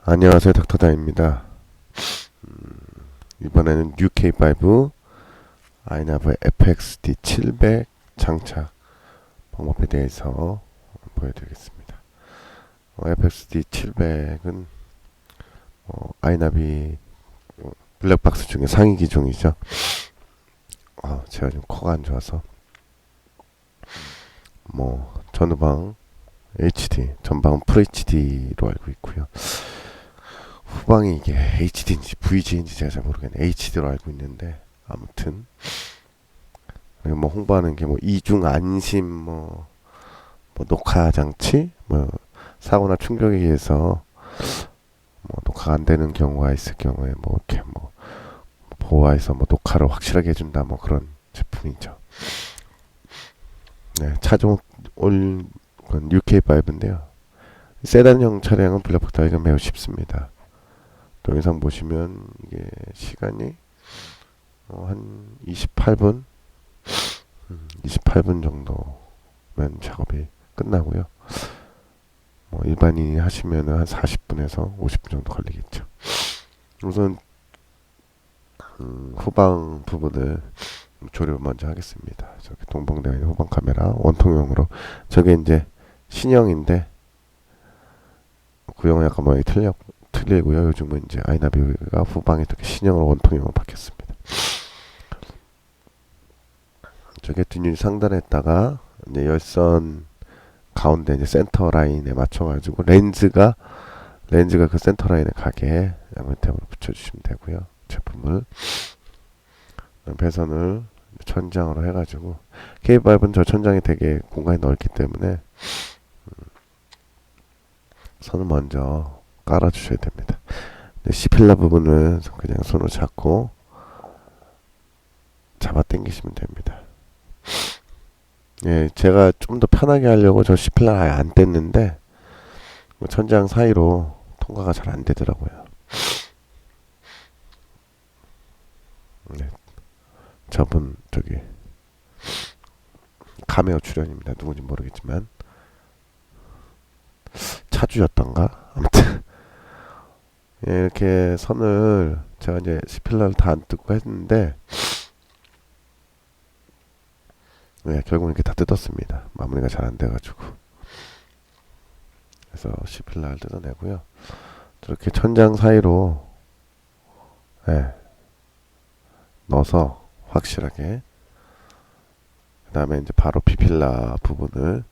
안녕하세요, 닥터다입니다. 이번에는 UK5 아이나브 FXD700 장착 방법에 대해서 보여드리겠습니다. FXD700은 아이나비 블랙박스 중에 상위 기종이죠. 제가 좀 코가 안 좋아서 전후방 HD, 전방은 FHD로 알고 있고요. 후방이 이게 HD인지 VG인지 제가 잘 모르겠네. HD로 알고 있는데 아무튼 홍보하는 게 이중 안심 녹화 장치 사고나 충격에 의해서 녹화가 안 되는 경우가 있을 경우에 이렇게 보호해서 녹화를 확실하게 해준다 그런 제품이죠. 네, 차종 올 UK5인데요. 세단형 차량은 블랙박스 달기가 매우 쉽습니다. 동영상 보시면 이게 시간이 한 28분 28분 정도면 작업이 끝나고요. 일반인이 하시면 한 40분에서 50분 정도 걸리겠죠. 우선 후방 부분을 조립을 먼저 하겠습니다. 저기 동봉되어 있는 후방 카메라 원통형으로, 저게 이제 신형인데 구형은 약간 틀리고요. 요즘은 이제 아이나비가 후방에 이렇게 신형으로 원통형으로 바뀌었습니다. 저게 뒷유리 상단에다가 이제 열선 가운데 이제 센터 라인에 맞춰가지고 렌즈가 그 센터 라인에 가게 양면탭으로 붙여주시면 되고요. 제품을 배선을 천장으로 해가지고, K5는 저 천장이 되게 공간이 넓기 때문에 선을 먼저 깔아주셔야 됩니다. C필러 부분은 그냥 손으로 잡고 잡아 당기시면 됩니다. 예, 제가 좀 더 편하게 하려고 저 C필러 아예 안 뗐는데 천장 사이로 통과가 잘 안 되더라고요. 네, 저분 저기 카메오 출연입니다. 누군지 모르겠지만 차주였던가? 아무튼 예, 이렇게 선을 제가 이제 C필러를 다 안 뜯고 했는데 결국은 이렇게 다 뜯었습니다. 마무리가 잘 안 돼가지고. 그래서 C필러를 뜯어내고요. 저렇게 천장 사이로 넣어서 확실하게, 그 다음에 이제 바로 B필러 부분을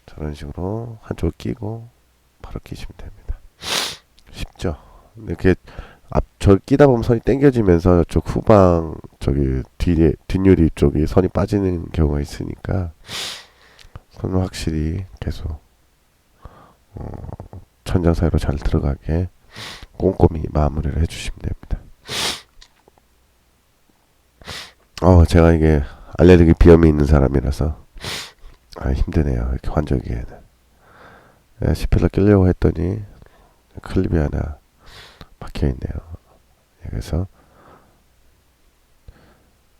저런 식으로 한쪽을 끼고 바로 끼시면 됩니다. 쉽죠? 이렇게 저 끼다 보면 선이 당겨지면서 저 후방 저기 뒷유리 쪽이 선이 빠지는 경우가 있으니까 선을 확실히 계속 천장 사이로 잘 들어가게 꼼꼼히 마무리를 해주시면 됩니다. 제가 이게 알레르기 비염이 있는 사람이라서 힘드네요. 이렇게 환절기에는. C필러 끼려고 했더니 클립이 하나 박혀있네요. 그래서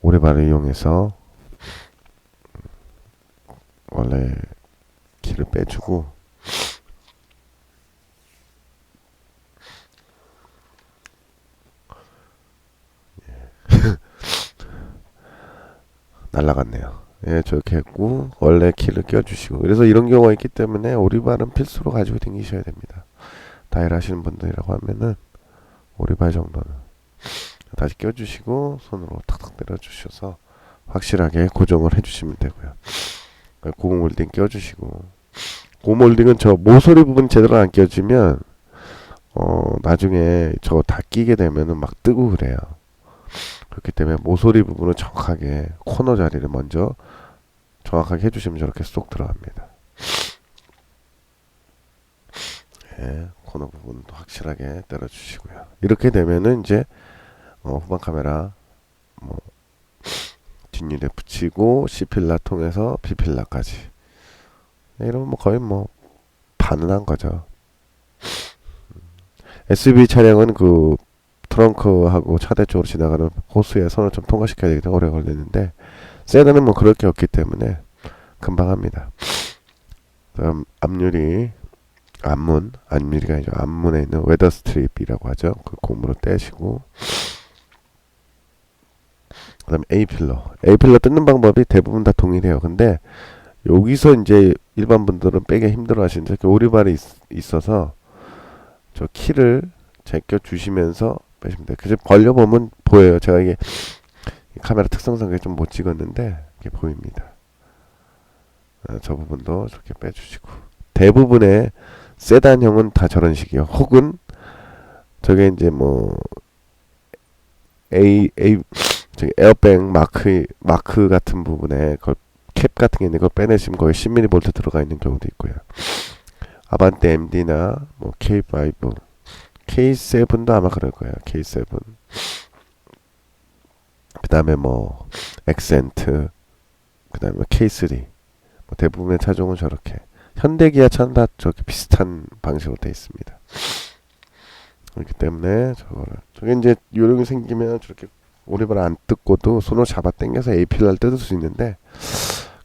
오레바를 이용해서 원래 키를 빼주고 날라갔네요. 저렇게 했고 원래 키를 껴주시고, 그래서 이런 경우가 있기 때문에 오리발은 필수로 가지고 다니셔야 됩니다. 다일 하시는 분들이라고 하면은 오리발 정도는 다시 껴주시고 손으로 탁탁 때려주셔서 확실하게 고정을 해주시면 되고요. 고무 몰딩 껴주시고, 고무 몰딩은 저 모서리 부분 제대로 안 껴지면 나중에 저거 다 끼게 되면은 막 뜨고 그래요. 그렇기 때문에 모서리 부분은 정확하게 코너 자리를 먼저 정확하게 해주시면 저렇게 쏙 들어갑니다. 코너 부분도 확실하게 때려주시고요. 이렇게 되면은 이제 후방 카메라 뒷유리에 붙이고 C필러 통해서 B필러까지, 이러면 거의 반은 한 거죠. SUV 차량은 그 트렁크하고 차대 쪽으로 지나가는 호스에 선을 좀 통과시켜야 되기 때문에 오래 걸리는데, 세단은 그럴 게 없기 때문에 금방 합니다. 그다음 앞유리가 아니죠. 앞문에 있는 웨더 스트립이라고 하죠. 그 고무로 떼시고, 그다음 A 필러 뜯는 방법이 대부분 다 동일해요. 근데 여기서 이제 일반 분들은 빼기 힘들어 하시는데, 오리발이 있어서 저 키를 제껴 주시면서 빼시면 돼요. 그래서 벌려보면 보여요. 제가 이게 카메라 특성상 좀 못 찍었는데 이게 보입니다. 저 부분도 저렇게 빼주시고, 대부분의 세단형은 다 저런 식이요. 혹은 저게 이제 뭐 저기 에어백 마크 같은 부분에 그 캡 같은 게 있는 거 빼내시면 거의 10mm 들어가 있는 경우도 있고요. 아반떼 MD나 뭐 K5, K7도 아마 그럴 거예요. K7. 그 다음에 뭐 엑센트, 그 다음에 K3. 뭐 대부분의 차종은 저렇게. 현대기아 차는 다 저렇게 비슷한 방식으로 되어 있습니다. 그렇기 때문에 저게 이제 요령이 생기면 저렇게 오리발 안 뜯고도 손으로 잡아 당겨서 A필러를 뜯을 수 있는데,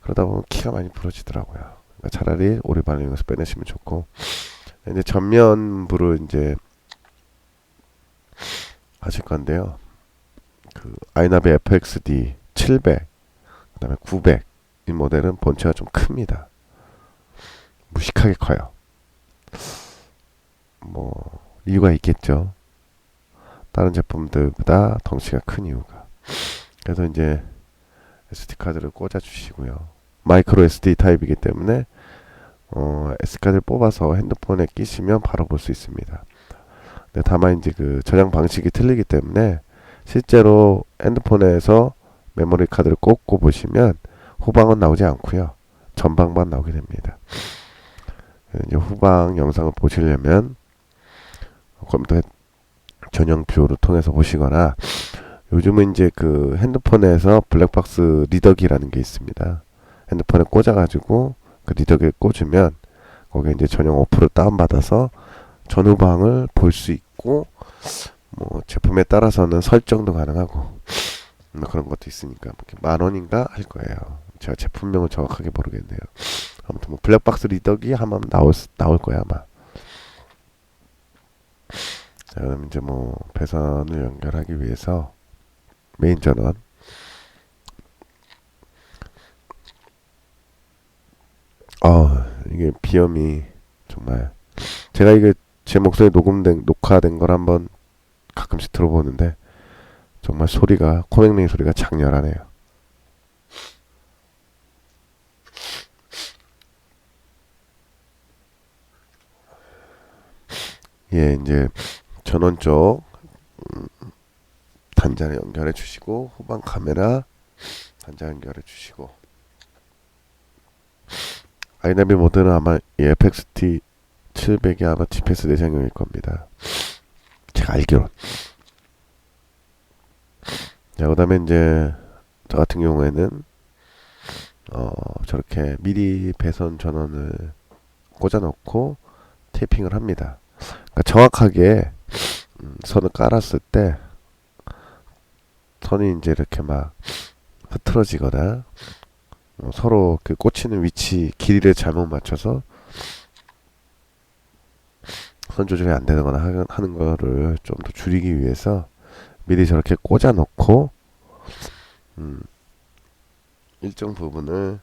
그러다 보면 키가 많이 부러지더라고요. 그러니까 차라리 오리발을 이용해서 빼내시면 좋고, 이제 전면부를 이제 하실 건데요. 그 아이나베 FXD 700, 그다음에 900 이 모델은 본체가 좀 큽니다. 무식하게 커요. 뭐 이유가 있겠죠. 다른 제품들보다 덩치가 큰 이유가. 그래서 이제 SD 카드를 꽂아 주시고요. 마이크로 SD 타입이기 때문에 SD 카드를 뽑아서 핸드폰에 끼시면 바로 볼 수 있습니다. 근데 다만 이제 그 저장 방식이 틀리기 때문에 실제로 핸드폰에서 메모리 카드를 꽂고 보시면 후방은 나오지 않고요. 전방만 나오게 됩니다. 이제 후방 영상을 보시려면 컴퓨터 전용 뷰를 통해서 보시거나, 요즘은 이제 그 핸드폰에서 블랙박스 리더기라는 게 있습니다. 핸드폰에 꽂아가지고 그 리더기를 꽂으면 거기에 이제 전용 어플을 다운받아서 전후방을 볼 수 있고, 뭐 제품에 따라서는 설정도 가능하고 뭐 그런 것도 있으니까 10,000원인가 할 거예요. 제가 제품명을 정확하게 모르겠네요. 아무튼 뭐 블랙박스 리더기 하면 나올 거야 아마. 자, 그럼 이제 뭐 배선을 연결하기 위해서 메인 전원, 이게 비염이 정말, 제가 이게 제 목소리 녹화된 걸 한번 가끔씩 들어보는데 정말 소리가, 코맹맹이 소리가 장렬하네요. 예, 이제 전원 쪽 단자를 연결해 주시고, 후방 카메라 단자 연결해 주시고, 아이나비 모드는 아마 FXT 700이 아마 GPS 내장형일 겁니다. 제가 알기론. 자, 그 다음에 이제 저 같은 경우에는 저렇게 미리 배선 전원을 꽂아 놓고 테이핑을 합니다. 그러니까 정확하게 선을 깔았을 때 선이 이제 이렇게 막 흐트러지거나 서로 그 꽂히는 위치 길이를 잘못 맞춰서 선 조절이 안 되거나 하는 거를 좀 더 줄이기 위해서 미리 저렇게 꽂아 놓고 일정 부분을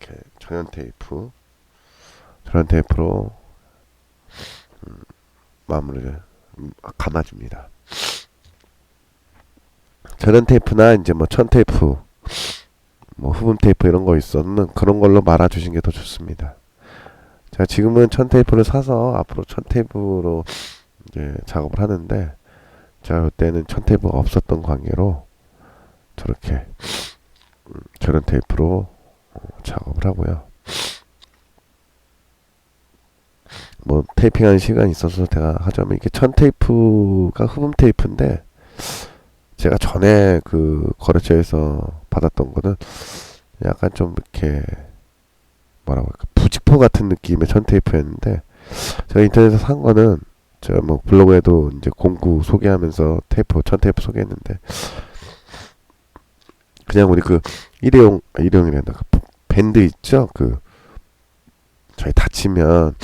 이렇게 전원 테이프로 마무리를 감아줍니다. 전원 테이프나 이제 뭐 천 테이프, 뭐 후분 테이프 이런 거 있었는 그런 걸로 말아주신 게 더 좋습니다. 자, 지금은 천 테이프를 사서 앞으로 천 테이프로 이제 작업을 하는데, 제가 그때는 천 테이프가 없었던 관계로 저렇게 전원 테이프로 작업을 하고요. 뭐 테이핑하는 시간이 있어서 제가 하자면, 이게 천 테이프가 흡음 테이프인데 제가 전에 그 거래처에서 받았던 거는 약간 좀 이렇게 뭐라고 할까, 부직포 같은 느낌의 천 테이프였는데, 제가 인터넷에서 산 거는 제가 뭐 블로그에도 이제 공구 소개하면서 천 테이프 소개했는데, 그냥 우리 그 일회용이란다, 밴드 있죠? 저희 다치면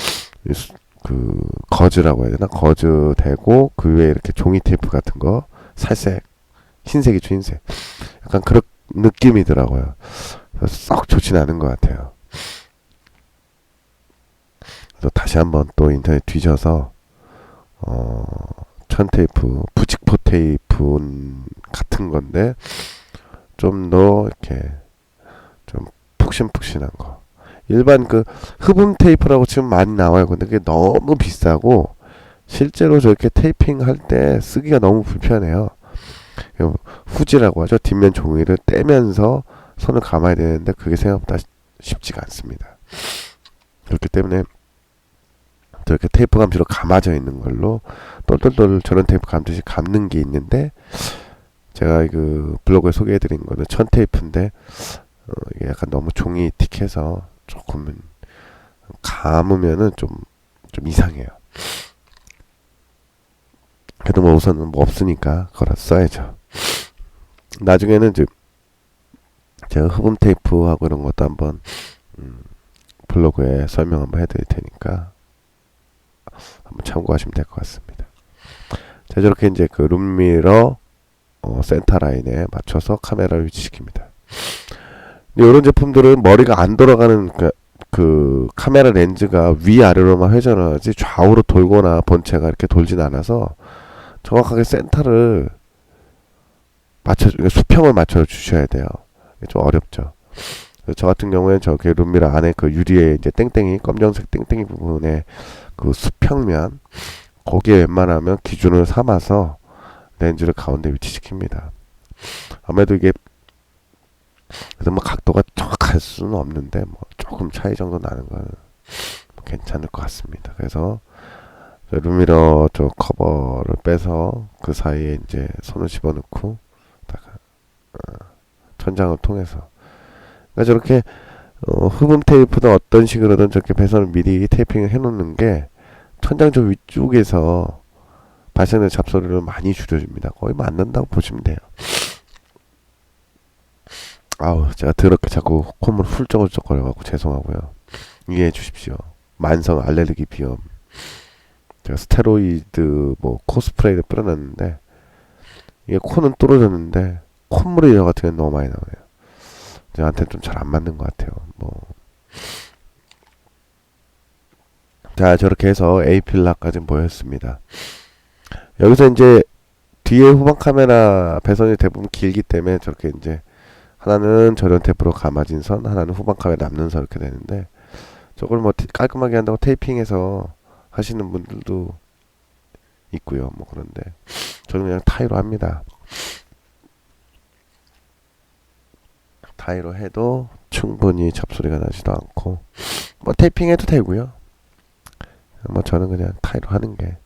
거즈라고 해야 되나? 거즈 대고 그 위에 이렇게 종이 테이프 같은 거 살색 흰색이죠, 흰색. 약간 그런 느낌이더라고요. 썩 좋진 않은 것 같아요. 그래서 다시 한번 또 인터넷 뒤져서 천 테이프, 부직포 테이프 같은 건데 좀 더 이렇게 좀 푹신푹신한 거. 일반 흡음 테이프라고 지금 많이 나와요. 근데 그게 너무 비싸고 실제로 저렇게 테이핑 할 때 쓰기가 너무 불편해요. 후지라고 하죠. 뒷면 종이를 떼면서 손을 감아야 되는데 그게 생각보다 쉽지가 않습니다. 그렇기 때문에 저렇게 테이프 감시로 감아져 있는 걸로 똘똘똘 저런 테이프 감듯이 감는 게 있는데 제가 블로그에 소개해드린 거는 천 테이프인데 이게 약간 너무 종이 틱해서 조금은 감으면은 좀 이상해요. 그래도 뭐 우선은 뭐 없으니까 그거라 써야죠. 나중에는 이제 제가 흡음 테이프하고 이런 것도 한번 블로그에 설명 한번 해드릴 테니까 한번 참고하시면 될 것 같습니다. 자, 저렇게 이제 룸미러 센터 라인에 맞춰서 카메라를 위치시킵니다. 이런 제품들은 머리가 안 돌아가는 카메라 렌즈가 위아래로만 회전을 하지 좌우로 돌거나 본체가 이렇게 돌진 않아서 정확하게 센터를 수평을 맞춰 주셔야 돼요. 좀 어렵죠. 저 같은 경우에는 저렇게 룸미러 안에 유리에 이제 땡땡이 검정색 땡땡이 부분에 수평면 거기에 웬만하면 기준을 삼아서 렌즈를 가운데 위치시킵니다. 아무래도 이게 그래서 뭐 각도가 정확할 수는 없는데 뭐 조금 차이 정도 나는 건 괜찮을 것 같습니다. 그래서 룸미러 저 커버를 빼서 그 사이에 이제 손을 집어넣고 천장을 통해서 저렇게 흡음 테이프든 어떤 식으로든 저렇게 배선을 미리 테이핑을 해놓는 게 천장 저 위쪽에서 발생되는 잡소리를 많이 줄여줍니다. 거의 맞는다고 보시면 돼요. 아우, 제가 더럽게 자꾸 콧물 훌쩍훌쩍 거려갖고 죄송하고요. 이해해 주십시오. 만성 알레르기 비염. 제가 스테로이드 코스프레이를 뿌려놨는데 이게 코는 뚫어졌는데 콧물이 저 같은 게 너무 많이 나오네요. 저한테 좀 잘 안 맞는 것 같아요. 자, 저렇게 해서 A필라까지 모였습니다. 여기서 이제 뒤에 후방 카메라 배선이 대부분 길기 때문에 저렇게 이제 하나는 저런 테이프로 감아진 선, 하나는 후방 카메라 남는 선 이렇게 되는데 저걸 뭐 깔끔하게 한다고 테이핑해서 하시는 분들도 있고요. 그런데 저는 그냥 타이로 합니다. 타이로 해도 충분히 잡소리가 나지도 않고 테이핑해도 되고요. 저는 그냥 타이로 하는 게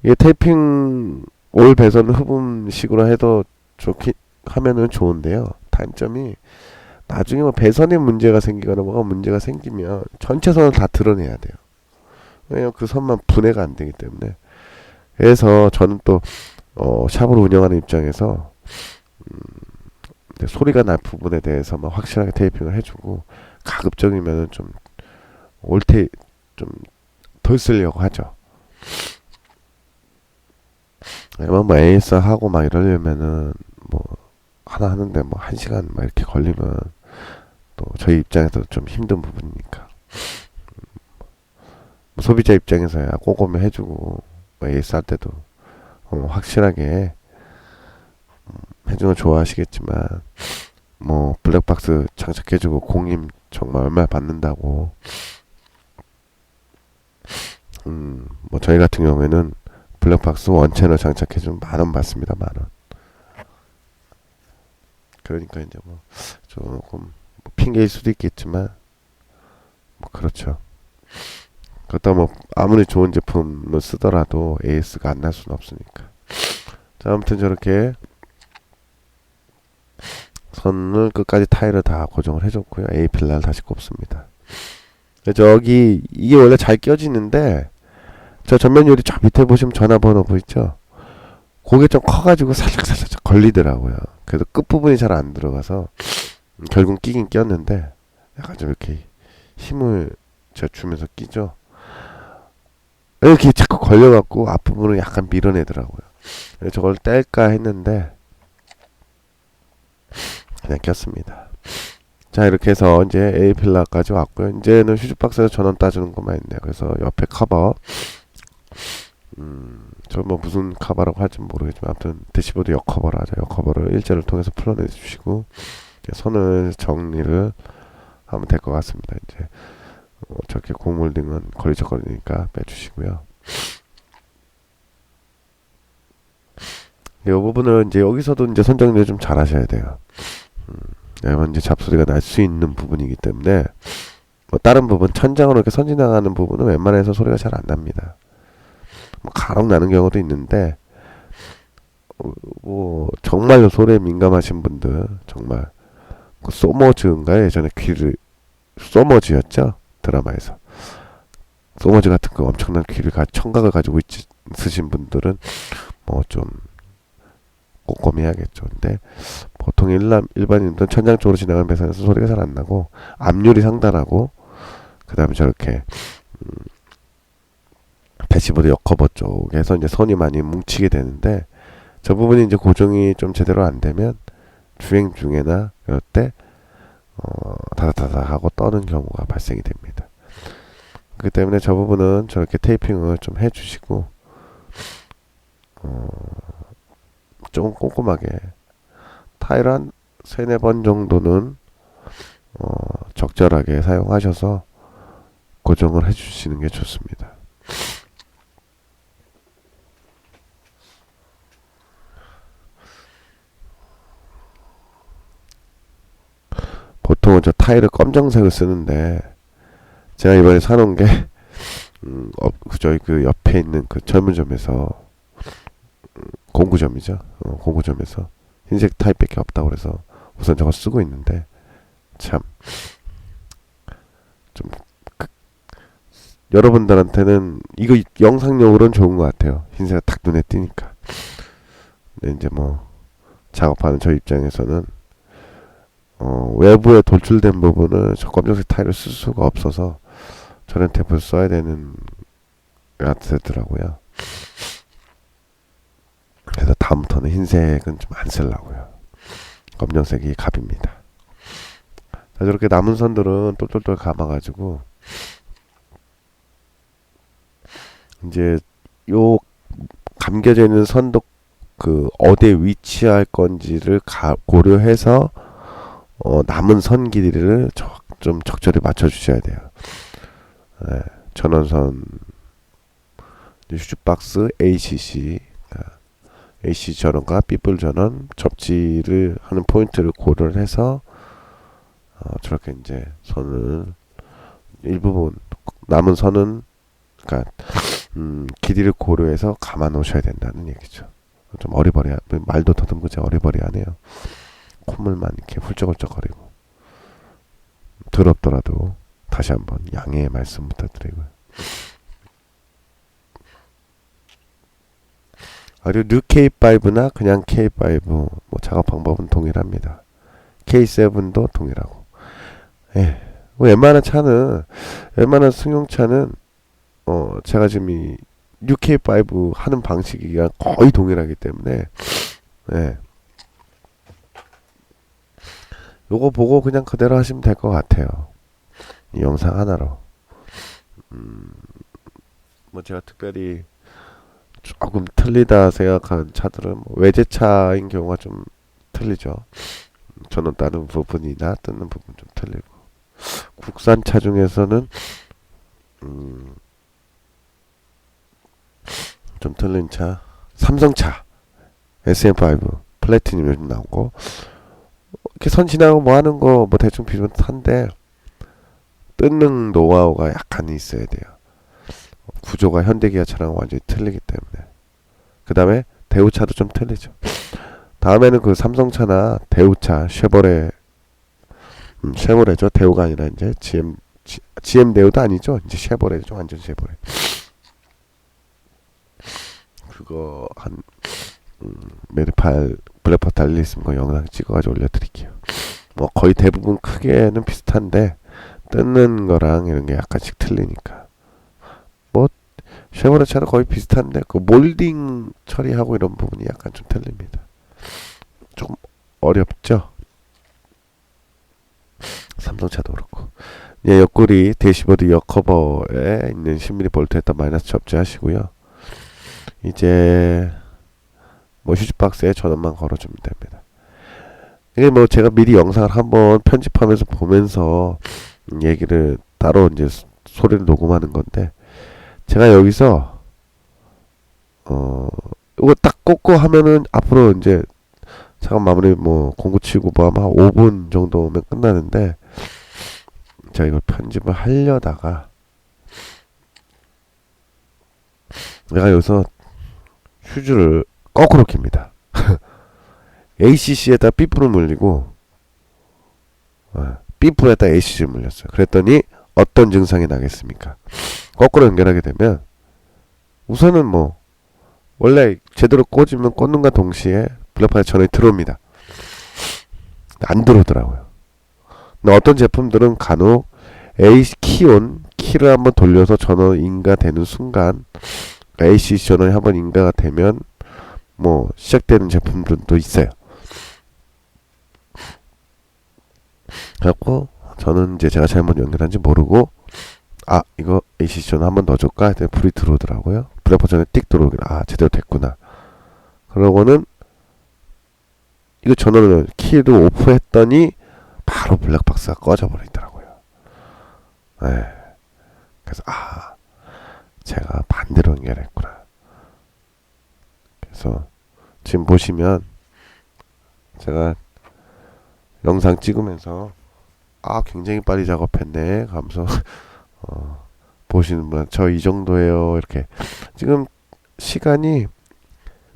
이게 테이핑 올 배선을 흡음식으로 해도 하면은 좋은데요. 단점이 나중에 배선에 문제가 생기거나 뭐가 문제가 생기면 전체 선을 다 드러내야 돼요. 왜냐면 그 선만 분해가 안 되기 때문에. 그래서 저는 또 샵을 운영하는 입장에서 소리가 날 부분에 대해서만 확실하게 테이핑을 해주고 가급적이면은 좀 덜 쓰려고 하죠. 왜냐면 AS 하고 막 이러려면은 하나 하는데 1시간 이렇게 걸리면 또 저희 입장에서 좀 힘든 부분이니까 소비자 입장에서야 꼼꼼히 해주고 AS 할 때도 확실하게 해주는 거 좋아하시겠지만 블랙박스 장착해주고 공임 정말 얼마 받는다고 저희 같은 경우에는 블랙박스 원채널 장착해주면 10,000원 받습니다. 10,000원. 그러니까 이제 조금 핑계일 수도 있겠지만 그렇죠. 그렇다 아무리 좋은 제품을 쓰더라도 AS가 안 날 수는 없으니까. 자, 아무튼 저렇게 선을 끝까지 타일을 다 고정을 해줬고요. A필라를 다시 꼽습니다. 저기 이게 원래 잘 껴지는데 저 전면 유리 저 밑에 보시면 전화번호 보이죠? 그게 좀 커가지고 살짝 걸리더라고요. 그래서 끝부분이 잘 안 들어가서 결국 끼긴 꼈는데 약간 좀 이렇게 힘을 제가 주면서 끼죠. 이렇게 자꾸 걸려갖고 앞부분을 약간 밀어내더라고요. 그래서 저걸 뗄까 했는데 그냥 꼈습니다. 자, 이렇게 해서 이제 A 필라까지 왔고요. 이제는 휴즈박스에서 전원 따주는 것만 있네요. 그래서 옆에 커버, 저 뭐 무슨 커버라고 할지 모르겠지만 아무튼 대시보드 역커버를 하죠. 역커버를 일자를 통해서 풀어내 주시고 선을 정리를 하면 될 것 같습니다. 이제 저렇게 고물등은 거리적거리니까 빼주시고요. 이 부분을 이제 여기서도 이제 선 정리를 좀 잘 하셔야 돼요. 왜냐면 이제 잡소리가 날 수 있는 부분이기 때문에 뭐 다른 부분 천장으로 이렇게 선 지나가는 부분은 웬만해서 소리가 잘 안 납니다. 뭐 간혹 나는 경우도 있는데 뭐 정말로 소리에 민감하신 분들 정말 그 소머즈인가요? 예전에 귀를 소머즈였죠 드라마에서 소머즈 같은 거 엄청난 귀를 청각을 가지고 있으신 분들은 뭐 좀 꼼꼼히 해야겠죠. 근데 보통 일반인들은 천장 쪽으로 지나가는 배선에서 소리가 잘 안 나고 압률이 상단하고 그 다음에 저렇게 대시보드 역커버 쪽에서 이제 선이 많이 뭉치게 되는데 저 부분이 이제 고정이 좀 제대로 안 되면 주행 중에나 이럴 때 다다다다 하고 떠는 경우가 발생이 됩니다. 그렇기 때문에 저 부분은 저렇게 테이핑을 좀 해주시고 조금 꼼꼼하게 타일 한 3-4번 정도는 적절하게 사용하셔서 고정을 해주시는 게 좋습니다. 보통은 저 타일을 검정색을 쓰는데 제가 이번에 사놓은 게 저희 그 옆에 있는 그 전문점에서 공구점이죠. 공구점에서 흰색 타입밖에 없다고 그래서 우선 저거 쓰고 있는데 참 좀 여러분들한테는 이거 영상용으로는 좋은 것 같아요. 흰색이 딱 눈에 띄니까. 근데 이제 뭐 작업하는 저 입장에서는 외부에 돌출된 부분은 저 검정색 타일을 쓸 수가 없어서 저런 탭을 써야 되는 것 같더라고요. 그래서 다음부터는 흰색은 좀 안 쓰려고요. 검정색이 갑입니다. 자, 저렇게 남은 선들은 똘똘똘 감아가지고 이제 요 감겨져 있는 선도 그 어디에 위치할 건지를 고려해서 남은 선 길이를 좀 적절히 맞춰주셔야 돼요. 네, 전원선 휴즈박스 ACC 전원과 삐뿔 전원 접지를 하는 포인트를 고려를 해서 저렇게 이제 선을 일부분 남은 선은 그러니까 길이를 고려해서 감아 놓으셔야 된다는 얘기죠. 좀 어리버리한 말도 더듬고지 어리버리하네요. 콧물만 이렇게 훌쩍훌쩍거리고 더럽더라도 다시 한번 양해의 말씀 부탁드리고요. 그리고 뉴 K5나 그냥 K5 뭐 작업 방법은 동일합니다. K7도 동일하고. 예. 웬만한 차는 웬만한 승용차는 제가 지금 이 뉴 K5 하는 방식이 거의 동일하기 때문에 예. 요거 보고 그냥 그대로 하시면 될 것 같아요. 이 영상 하나로. 뭐 제가 특별히 조금 틀리다 생각한 차들은 뭐 외제차인 경우가 좀 틀리죠. 저는 다른 부분이나 뜯는 부분 좀 틀리고 국산차 중에서는 좀 틀린 차 삼성차 SM5 플래티늄 요즘 나오고 이렇게 선 지나고 뭐 하는 거 뭐 대충 비슷한데 뜯는 노하우가 약간 있어야 돼요. 구조가 현대기아차랑 완전히 틀리기 때문에. 그 다음에 대우차도 좀 틀리죠. 다음에는 그 삼성차나 대우차, 쉐보레죠. 대우가 아니라 이제 GM 대우도 아니죠. 이제 쉐보레죠. 완전 쉐보레. 그거 한 메리팔 블랙퍼 달려 있으면 그 영상 찍어가지고 올려드릴게요. 거의 대부분 크게는 비슷한데 뜯는 거랑 이런 게 약간씩 틀리니까. 뭐 쉐보레 차도 거의 비슷한데 그 몰딩 처리하고 이런 부분이 약간 좀 틀립니다. 조금 어렵죠. 삼성차도 그렇고. 예, 옆구리 대시보드 옆커버에 있는 10mm 볼트에다 마이너스 접지하시고요. 이제 뭐 휴지박스에 전원만 걸어주면 됩니다. 이게 뭐 제가 미리 영상을 한번 편집하면서 보면서 얘기를 따로 이제 소리를 녹음하는 건데, 제가 여기서 이거 딱 꽂고 하면은 앞으로 이제 작업 마무리 뭐 공구 치고 뭐 아마 한 5분 정도면 끝나는데, 제가 이걸 편집을 하려다가 내가 여기서 휴즈를 거꾸로 킵니다. ACC에다 삐뿔을 물리고 삐뿔에다 ACC를 물렸어요. 그랬더니 어떤 증상이 나겠습니까? 거꾸로 연결하게 되면 우선은 뭐 원래 제대로 꽂으면 꽂는과 동시에 블랙파이 전원이 들어옵니다. 안 들어오더라고요. 근데 어떤 제품들은 간혹 AC 키온 키를 한번 돌려서 전원 인가되는 순간 ACC 전원이 한번 인가가 되면 뭐 시작되는 제품들도 있어요. 그래갖고 저는 이제 제가 잘못 연결한지 모르고 이거 AC 전원 한번 넣어줄까 했더니 불이 들어오더라고요. 블랙파 전에 띡 들어오긴 제대로 됐구나. 그러고는 이거 전원을 키를 오프했더니 바로 블랙박스가 꺼져버리더라고요. 그래서 제가 반대로 연결했구나. 그래서 지금 보시면 제가 영상 찍으면서 굉장히 빨리 작업했네 하면서 보시는 분 저 이 정도예요 이렇게. 지금 시간이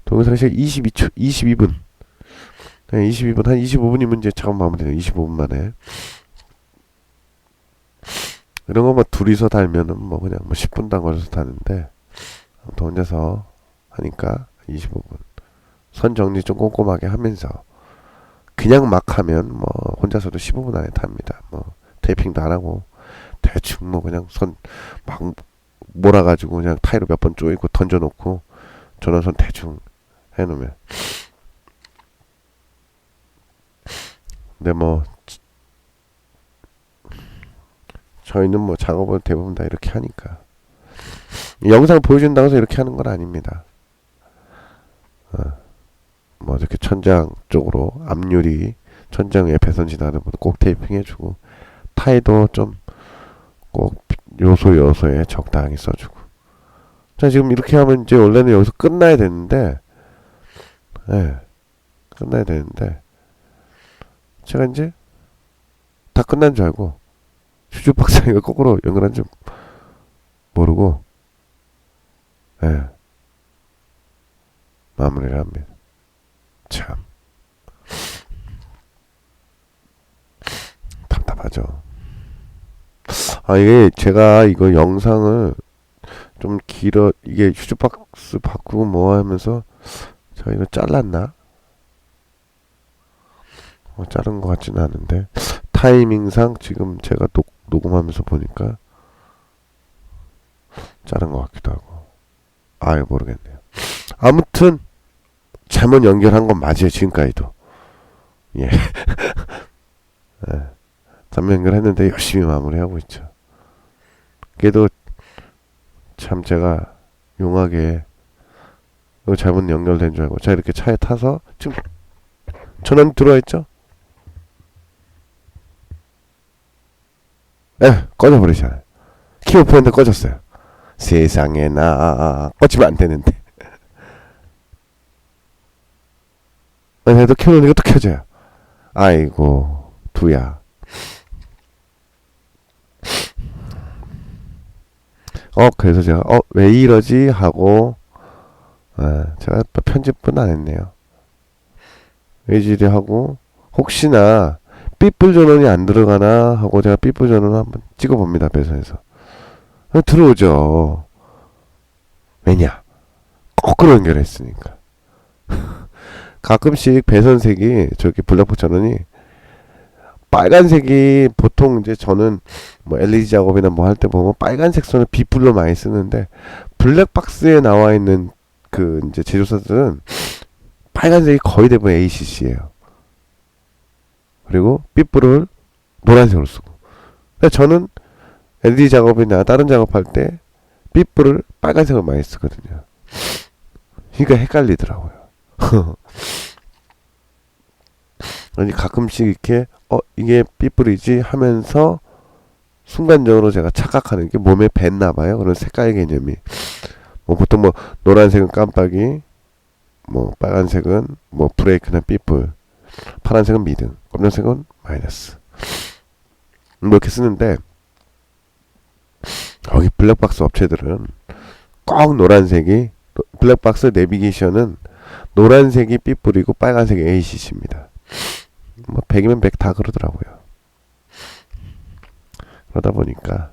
동영상 시간 22분 22분 한 25분이면 이제 작업 마무리돼요. 25분 만에. 이런 거 뭐 둘이서 달면은 뭐 그냥 뭐 10분도 안 걸려서 다는데 아무튼 혼자서 하니까 25분. 선 정리 좀 꼼꼼하게 하면서 그냥 막 하면 뭐 혼자서도 15분 안에 답니다. 뭐 테이핑도 안 하고 대충 뭐 그냥 선 막 몰아가지고 그냥 타이로 몇 번 쪼이고 던져놓고 전원선 대충 해놓으면. 근데 뭐 저희는 뭐 작업을 대부분 다 이렇게 하니까 영상 보여준다고 해서 이렇게 하는 건 아닙니다. 뭐 이렇게 천장 쪽으로 앞유리 천장에 배선 지나는 부분 꼭 테이핑 해주고 타이도 좀 꼭 요소에 적당히 써주고. 자, 지금 이렇게 하면 이제 원래는 여기서 끝나야 되는데 끝나야 되는데 제가 이제 다 끝난 줄 알고 휴즈박스가 거꾸로 연결한 줄 모르고 마무리를 합니다. 참 답답하죠. 이게 제가 이거 영상을 좀 이게 휴즈박스 바꾸고 뭐 하면서 제가 이거 잘랐나? 자른 것 같지는 않은데 타이밍상 지금 제가 녹음하면서 보니까 자른 것 같기도 하고 모르겠네요. 아무튼 잘못 연결한 건 맞아요. 지금까지도 잘못 연결했는데 열심히 마무리하고 있죠. 그래도 참 제가 용하게 이거 잘못 연결된 줄 알고 제가 이렇게 차에 타서 지금 전원 들어와 있죠? 꺼져버리잖아요. 키 오프했는데 꺼졌어요. 세상에 꺼지면 안 되는데. 그래도 켜놓으니까 또 켜져요. 아이고 두야. 그래서 제가 왜 이러지 하고 제가 편집은 안 했네요. 외질이 하고 혹시나 삐뿔 전원이 안 들어가나 하고 제가 삐뿔 전원을 한번 찍어봅니다. 배선에서 들어오죠. 왜냐? 거꾸로 연결했으니까. 가끔씩 배선색이 저기 블랙박스 전원이 빨간색이 보통 이제 저는 뭐 LED 작업이나 뭐 할 때 보면 빨간색 선을 빗불로 많이 쓰는데 블랙박스에 나와 있는 그 이제 제조사들은 빨간색이 거의 대부분 ACC예요. 그리고 빗불을 노란색으로 쓰고. 근데 저는 LED 작업이나 다른 작업할 때 빗불을 빨간색으로 많이 쓰거든요. 그러니까 헷갈리더라고요. 아니 가끔씩 이렇게 이게 삐뿔이지 하면서 순간적으로 제가 착각하는 게 몸에 뱄나봐요. 그런 색깔 개념이 뭐 보통 뭐 노란색은 깜빡이, 뭐 빨간색은 뭐 브레이크나 삐뿔, 파란색은 미등, 검정색은 마이너스, 뭐 이렇게 쓰는데 여기 블랙박스 업체들은 꼭 노란색이, 블랙박스 내비게이션은 노란색이 삐뿔이고 빨간색이 ACC입니다. 뭐 100이면 100 다 그러더라고요. 그러다 보니까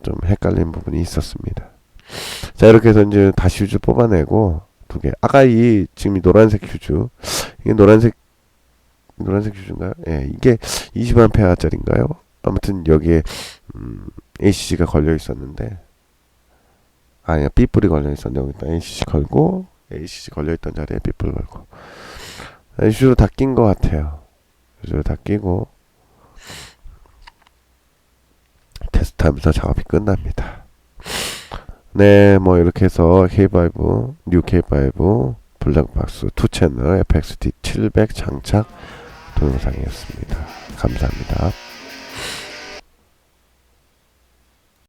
좀 헷갈린 부분이 있었습니다. 자, 이렇게 해서 이제 다시 휴즈 뽑아내고 두 개. 아까 이 지금 이 노란색 휴즈, 이게 노란색 휴즈인가요? 예, 이게 20A짜리인가요? 아무튼 여기에 ACC가 걸려 있었는데, 아니야, 삐뿔이 걸려 있었는데 여기다 ACC 걸고, ACC 걸려 있던 자리에 삐뿔 걸고. 휴즈로 다 낀 것 같아요. 휴즈로 다 끼고 테스트하면서 작업이 끝납니다. 네, 뭐 이렇게 해서 K5, 뉴 K5 블랙박스 2채널 FXT 700 장착 동영상이었습니다. 감사합니다.